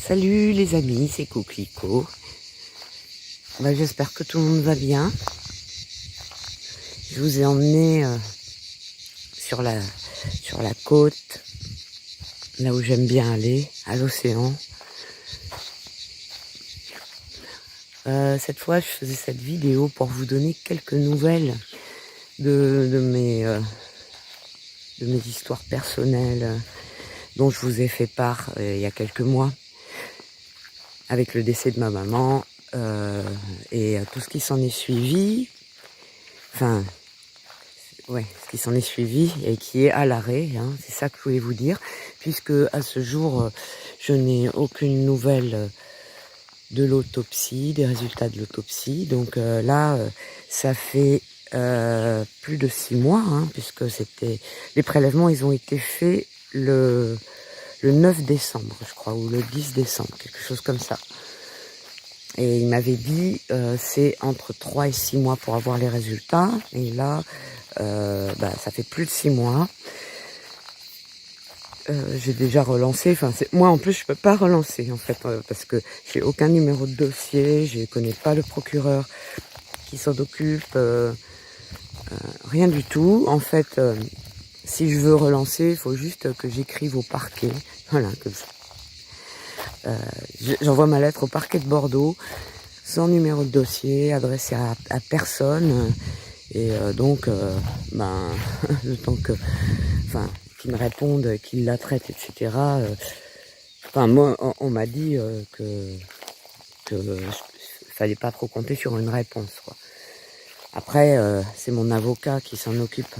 Salut les amis, c'est Coquelicot. J'espère que tout le monde va bien. Je vous ai emmené sur la côte, là où j'aime bien aller, à l'océan. Cette fois, je faisais cette vidéo pour vous donner quelques nouvelles de mes histoires personnelles dont je vous ai fait part il y a quelques mois, avec le décès de ma maman et tout ce qui s'en est suivi. Enfin, ouais, ce qui s'en est suivi et qui est à l'arrêt, hein, c'est ça que je voulais vous dire, puisque à ce jour, je n'ai aucune nouvelle de l'autopsie, des résultats de l'autopsie. Donc là, ça fait plus de 6 mois, hein, puisque c'était les prélèvements, ils ont été faits le 9 décembre, je crois, ou le 10 décembre, quelque chose comme ça. Et il m'avait dit, c'est entre 3 et 6 mois pour avoir les résultats. Et là, ça fait plus de 6 mois. J'ai déjà relancé. Enfin, moi en plus, je peux pas relancer en fait, parce que j'ai aucun numéro de dossier. Je connais pas le procureur qui s'en occupe. Rien du tout. En fait, si je veux relancer, il faut juste que j'écrive au parquet. Voilà, comme ça. J'envoie ma lettre au parquet de Bordeaux, sans numéro de dossier, adressé à personne. Et donc, le temps que, qu'ils me répondent, qu'ils la traitent, etc. Moi, on m'a dit que fallait pas trop compter sur une réponse, quoi. Après, c'est mon avocat qui s'en occupe.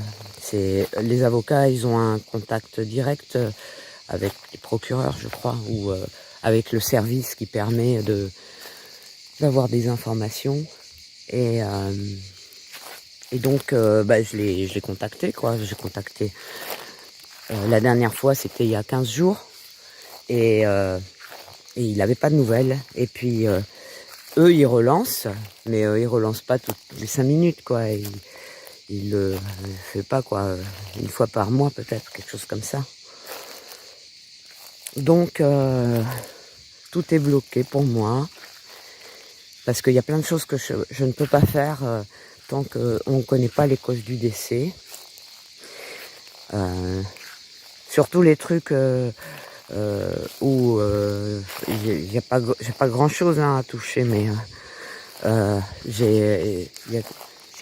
Les avocats, ils ont un contact direct avec les procureurs, je crois, ou avec le service qui permet d'avoir des informations. Et donc, je l'ai contacté, quoi. J'ai contacté. La dernière fois, c'était il y a 15 jours. Et il n'avait pas de nouvelles. Et puis, eux, ils relancent. Mais ils relancent pas toutes les 5 minutes, quoi. Ils le fait pas, quoi. Une fois par mois, peut-être, quelque chose comme ça. Donc, tout est bloqué pour moi. Parce qu'il y a plein de choses que je ne peux pas faire tant qu'on ne connaît pas les causes du décès. Surtout les trucs où j'ai pas grand chose à toucher, mais j'ai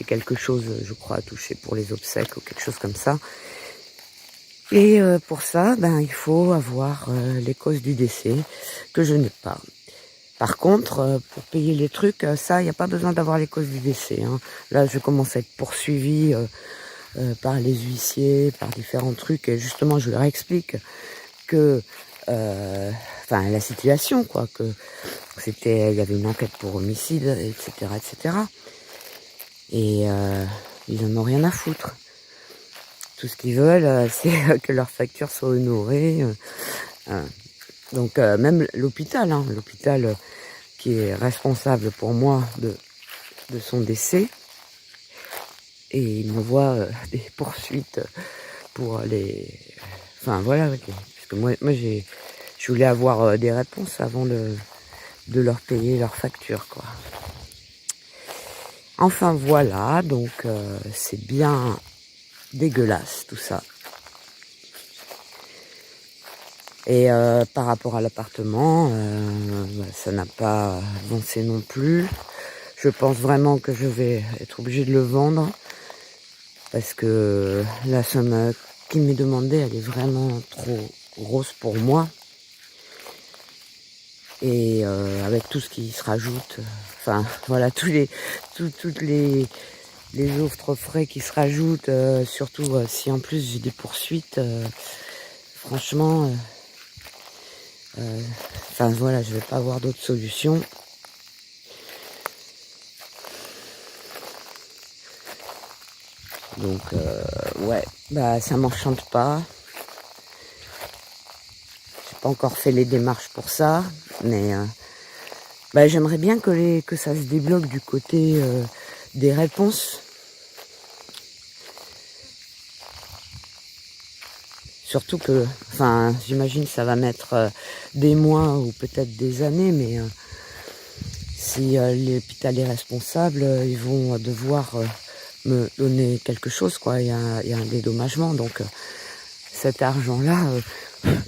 quelque chose, je crois, à toucher pour les obsèques ou quelque chose comme ça. Et pour ça, il faut avoir les causes du décès que je n'ai pas. Par contre, pour payer les trucs, ça, il n'y a pas besoin d'avoir les causes du décès, hein. Là, je commence à être poursuivie par les huissiers, par différents trucs. Et justement, je leur explique que, la situation, quoi, que il y avait une enquête pour homicide, etc., etc. Et ils en ont rien à foutre. Tout ce qu'ils veulent, c'est que leurs factures soient honorées. Donc même l'hôpital, l'hôpital qui est responsable pour moi de son décès, et il m'envoie des poursuites pour les... voilà, parce que moi je voulais avoir des réponses avant de leur payer leurs factures, quoi. Enfin voilà, donc c'est bien dégueulasse tout ça. Et par rapport à l'appartement, ça n'a pas avancé non plus. Je pense vraiment que je vais être obligée de le vendre, parce que la somme qui m'est demandée, elle est vraiment trop grosse pour moi. Et avec tout ce qui se rajoute, toutes les autres frais qui se rajoutent, surtout si en plus j'ai des poursuites, franchement, je vais pas avoir d'autre solution. Donc ça m'enchante pas. J'ai pas encore fait les démarches pour ça, mais j'aimerais bien que ça se débloque du côté des réponses. Surtout que, enfin, j'imagine que ça va mettre des mois ou peut-être des années, mais si l'hôpital est responsable, ils vont devoir me donner quelque chose, quoi. Il y a un dédommagement, donc cet argent-là,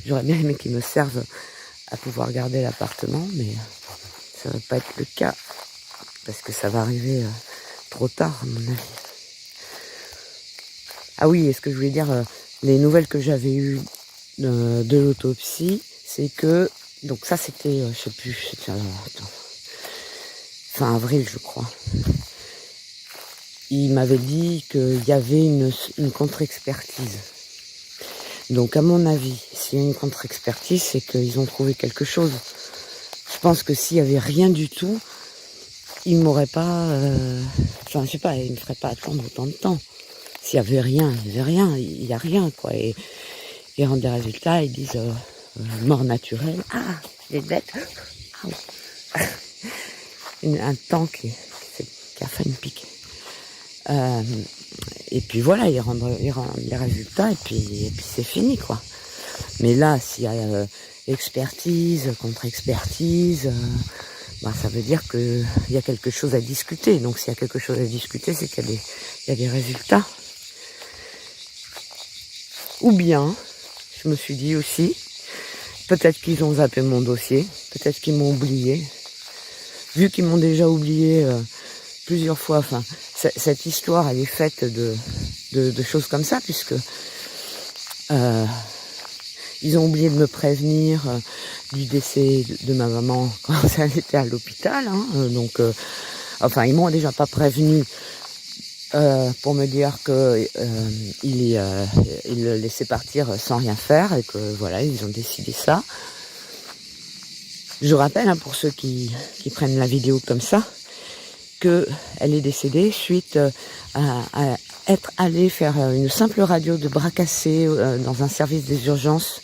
j'aurais bien aimé qu'il me serve à pouvoir garder l'appartement, mais ça va pas être le cas, parce que ça va arriver trop tard, à mon avis. Ah oui, et ce que je voulais dire, les nouvelles que j'avais eues de l'autopsie, c'est que, donc ça c'était, je sais plus, c'était fin avril je crois. Il m'avait dit qu'il y avait une contre-expertise. Donc à mon avis, s'il y a une contre-expertise, c'est qu'ils ont trouvé quelque chose. Je pense que s'il y avait rien du tout, ils m'auraient pas, enfin je sais pas, ils me feraient pas attendre autant de temps. S'il y avait rien, il y avait rien, il y a rien, quoi. Et ils rendent des résultats, ils disent mort naturelle. Ah, les bêtes. Ah, un temps qui a fait une pique. Et puis voilà, ils rendent les résultats et puis c'est fini, quoi. Mais là, s'il y a expertise, contre-expertise, ça veut dire qu'il y a quelque chose à discuter. Donc s'il y a quelque chose à discuter, c'est qu'il y a des résultats. Ou bien, je me suis dit aussi, peut-être qu'ils ont zappé mon dossier, peut-être qu'ils m'ont oublié. Vu qu'ils m'ont déjà oublié plusieurs fois, enfin, cette histoire, elle est faite de choses comme ça, puisque ils ont oublié de me prévenir du décès de ma maman quand elle était à l'hôpital. Donc, enfin, ils m'ont déjà pas prévenu pour me dire que il le laissait partir sans rien faire et que voilà, ils ont décidé ça. Je rappelle, pour ceux qui prennent la vidéo comme ça, que elle est décédée suite à être allée faire une simple radio de bras cassés dans un service des urgences.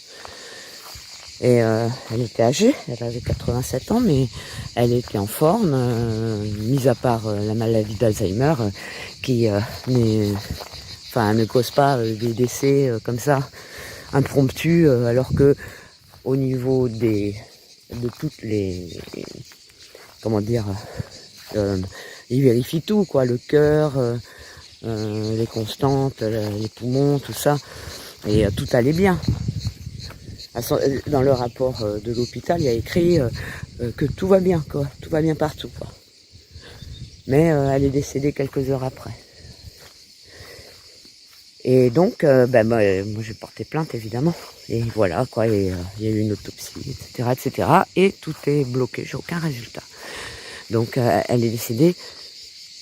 Et elle était âgée, elle avait 87 ans, mais elle était en forme, mis à part la maladie d'Alzheimer, qui ne cause pas des décès comme ça, impromptus, alors que au niveau de toutes les, comment dire, ils vérifient tout, quoi, le cœur, les constantes, les poumons, tout ça, et tout allait bien. Dans le rapport de l'hôpital, il y a écrit que tout va bien, quoi, tout va bien partout, quoi. Mais elle est décédée quelques heures après. Et donc, moi j'ai porté plainte évidemment. Et voilà, quoi, et il y a eu une autopsie, etc., etc. Et tout est bloqué, j'ai aucun résultat. Donc, elle est décédée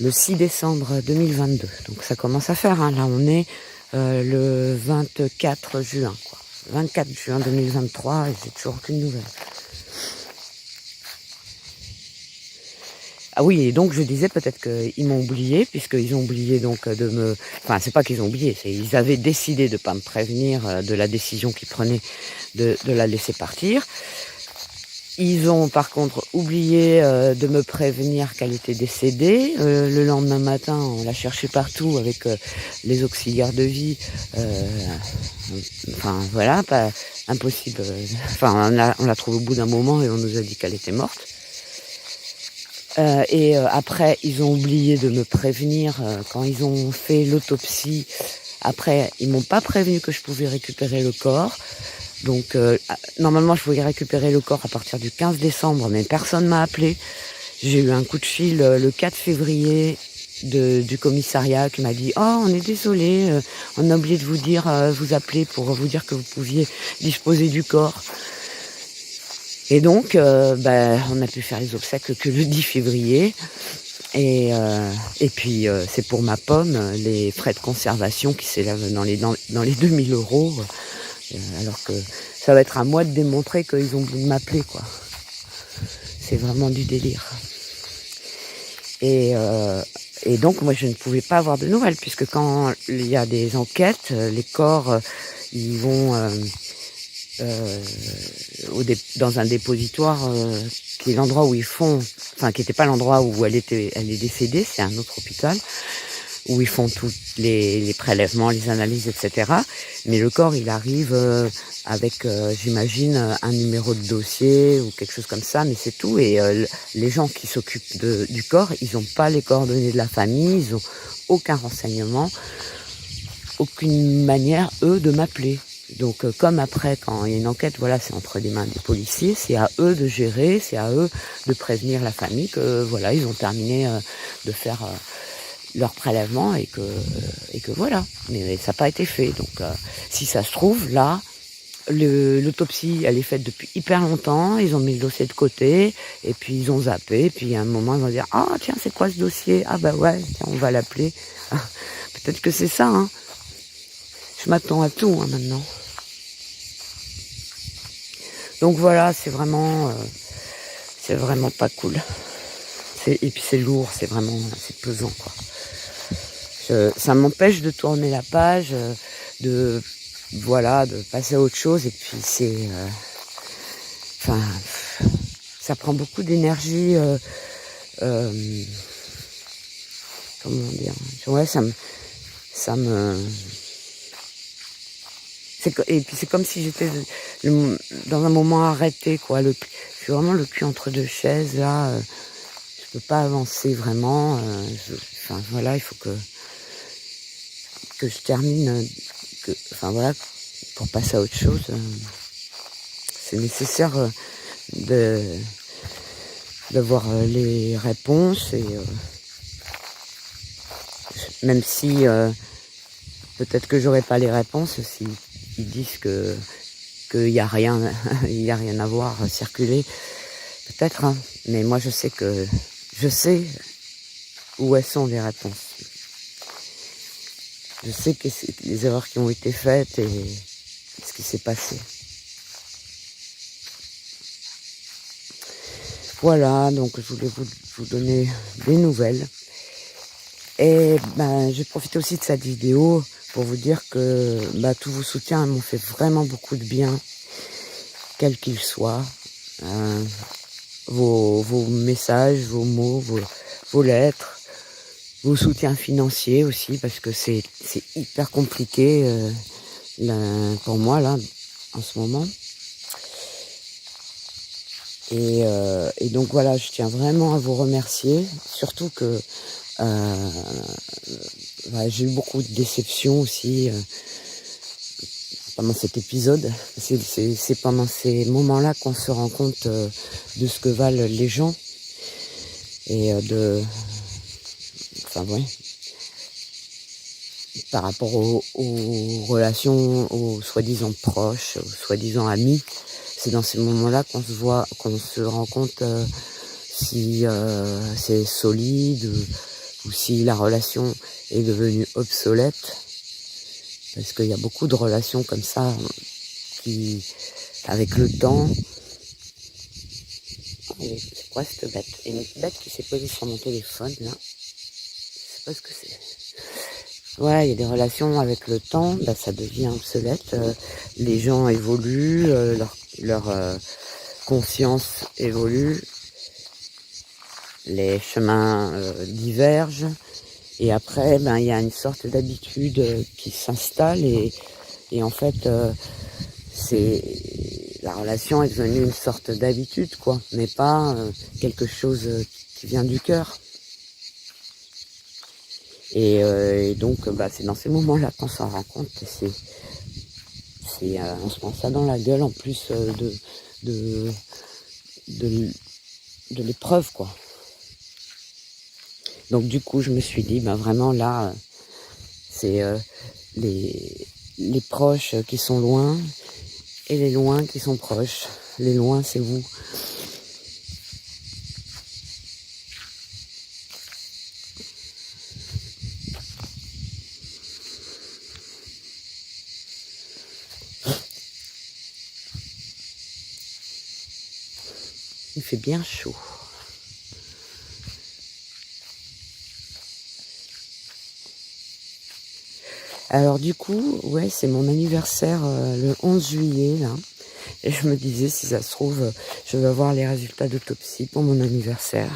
le 6 décembre 2022. Donc ça commence à faire, là on est le 24 juin, quoi. 24 juin 2023 et j'ai toujours aucune nouvelle. Ah oui, et donc je disais peut-être qu'ils m'ont oublié, puisqu'ils ont oublié donc de me... Enfin, c'est pas qu'ils ont oublié, c'est ils avaient décidé de pas me prévenir de la décision qu'ils prenaient de la laisser partir. Ils ont par contre oublié de me prévenir qu'elle était décédée. Le lendemain matin, on l'a cherchée partout avec les auxiliaires de vie. Enfin voilà, pas impossible. Enfin, on l'a trouvée au bout d'un moment et on nous a dit qu'elle était morte. Et après, ils ont oublié de me prévenir quand ils ont fait l'autopsie. Après, ils m'ont pas prévenu que je pouvais récupérer le corps. Donc, normalement, je pouvais récupérer le corps à partir du 15 décembre, mais personne m'a appelé. J'ai eu un coup de fil le 4 février du commissariat qui m'a dit « Oh, on est désolé, on a oublié de vous dire, vous appeler pour vous dire que vous pouviez disposer du corps. » Et donc, on a pu faire les obsèques que le 10 février. Et puis, c'est pour ma pomme, les frais de conservation qui s'élèvent dans les 2000 €. Alors que ça va être à moi de démontrer qu'ils ont oublié de m'appeler, quoi. C'est vraiment du délire. Et donc, moi, je ne pouvais pas avoir de nouvelles, puisque quand il y a des enquêtes, les corps, ils vont dans un dépositoire qui est l'endroit où ils font, enfin, qui n'était pas l'endroit où elle est décédée, c'est un autre hôpital. où ils font tous les prélèvements, les analyses, etc. Mais le corps, il arrive avec, j'imagine, un numéro de dossier ou quelque chose comme ça, mais c'est tout. Et les gens qui s'occupent du corps, ils n'ont pas les coordonnées de la famille, ils n'ont aucun renseignement, aucune manière, eux, de m'appeler. Donc comme après, quand il y a une enquête, voilà, c'est entre les mains des policiers, c'est à eux de gérer, c'est à eux de prévenir la famille que voilà, ils ont terminé de faire leur prélèvement et que voilà. Mais ça n'a pas été fait. Donc si ça se trouve, là, l'autopsie, elle est faite depuis hyper longtemps, ils ont mis le dossier de côté, et puis ils ont zappé, et puis à un moment, ils vont dire « Ah, tiens, c'est quoi ce dossier ? Ah bah ouais, tiens, on va l'appeler. » Peut-être que c'est ça, hein. Je m'attends à tout, hein, maintenant. Donc voilà, c'est vraiment pas cool. Et puis c'est lourd, c'est pesant, quoi. Ça m'empêche de tourner la page, de passer à autre chose. Et puis ça prend beaucoup d'énergie. Comment dire ? Ouais, et puis c'est comme si j'étais dans un moment arrêté, quoi. Je suis vraiment le cul entre deux chaises, là. Je peux pas avancer vraiment. Il faut que je termine, pour passer à autre chose. C'est nécessaire d'avoir les réponses, et même si peut-être que j'aurai pas les réponses, si ils disent qu'il y a rien, il y a rien à voir circuler, peut-être, hein. Mais moi je sais où elles sont les réponses. Je sais que c'est les erreurs qui ont été faites et ce qui s'est passé. Voilà, donc je voulais vous donner des nouvelles. Et j'ai profité aussi de cette vidéo pour vous dire que tous vos soutiens m'ont fait vraiment beaucoup de bien, quels qu'ils soient. Vos messages, vos mots, vos lettres, vos soutiens financiers aussi, parce que c'est hyper compliqué pour moi là en ce moment. Et donc voilà, je tiens vraiment à vous remercier, surtout que j'ai eu beaucoup de déceptions aussi pendant cet épisode. C'est pendant ces moments-là qu'on se rend compte de ce que valent les gens et par rapport aux relations, aux soi-disant proches, aux soi-disant amis. C'est dans ces moments-là qu'on se rend compte si c'est solide ou si la relation est devenue obsolète. Parce qu'il y a beaucoup de relations comme ça qui, avec le temps... C'est quoi cette bête ? Il y a une bête qui s'est posée sur mon téléphone, là. Je sais pas ce que c'est. Ouais, il y a des relations avec le temps, ça devient obsolète. Les gens évoluent, leur conscience évolue, les chemins divergent, et après, il y a une sorte d'habitude qui s'installe, et en fait, la relation est devenue une sorte d'habitude, quoi, mais pas quelque chose qui vient du cœur. Et donc, c'est dans ces moments-là qu'on s'en rend compte. On se prend ça dans la gueule, en plus de l'épreuve, quoi. Donc du coup, je me suis dit, vraiment là, c'est les proches qui sont loin et les loin qui sont proches. Les loin, c'est vous. Il fait bien chaud. Alors du coup, ouais, c'est mon anniversaire le 11 juillet, là. Et je me disais, si ça se trouve, je vais avoir les résultats d'autopsie pour mon anniversaire.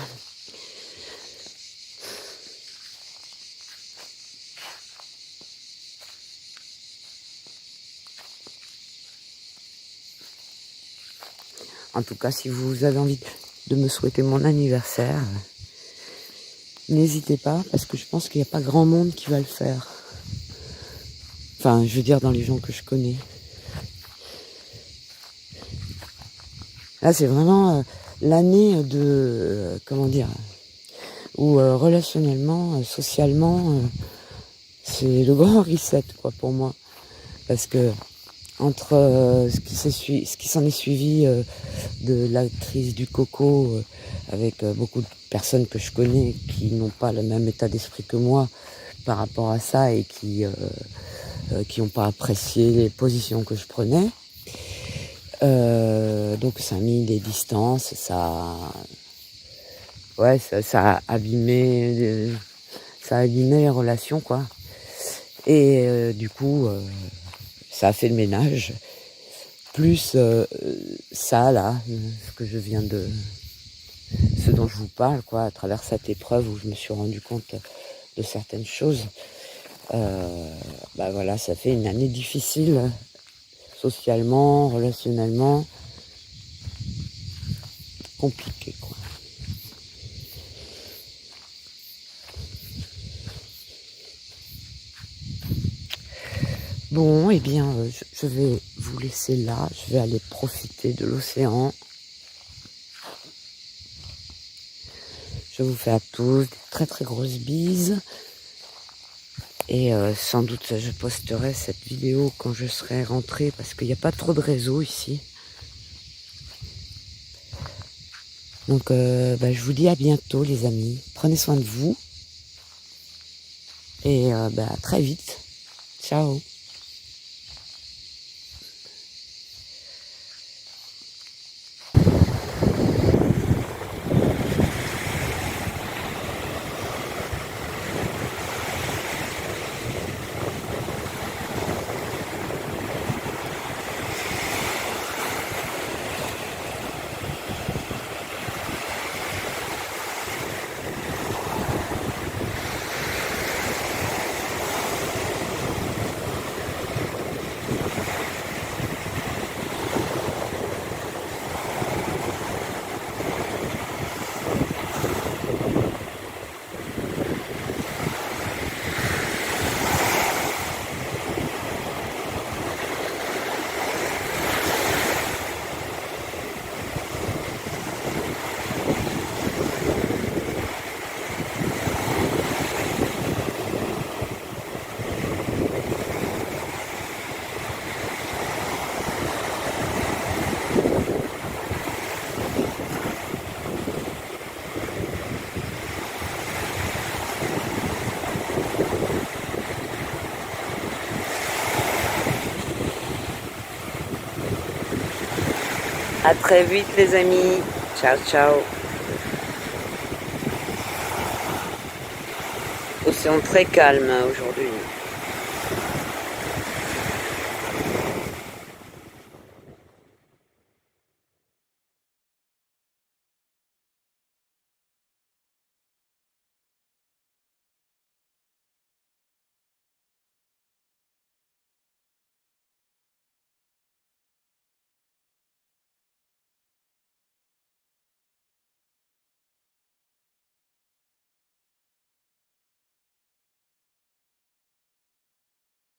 En tout cas, si vous avez envie de me souhaiter mon anniversaire, n'hésitez pas, parce que je pense qu'il n'y a pas grand monde qui va le faire. Enfin, je veux dire dans les gens que je connais. Là, c'est vraiment l'année de, comment dire, où relationnellement, socialement, c'est le grand reset, quoi, pour moi. Parce que entre ce qui s'en est suivi de la crise du coco, avec beaucoup de personnes que je connais qui n'ont pas le même état d'esprit que moi par rapport à ça et qui n'ont pas apprécié les positions que je prenais. Donc ça a mis des distances, ça a abîmé les relations, quoi. Et du coup, ça a fait le ménage. Plus ça, là, ce dont je vous parle, quoi, à travers cette épreuve où je me suis rendu compte de certaines choses. Voilà, ça fait une année difficile, socialement, relationnellement, compliqué, quoi. Bon, eh bien, je vais vous laisser là. Je vais aller profiter de l'océan. Je vous fais à tous des très très grosses bises. Et sans doute, je posterai cette vidéo quand je serai rentrée parce qu'il n'y a pas trop de réseau ici. Donc, je vous dis à bientôt, les amis. Prenez soin de vous. Et à très vite. Ciao. À très vite, les amis. Ciao, ciao. Océan très calme aujourd'hui.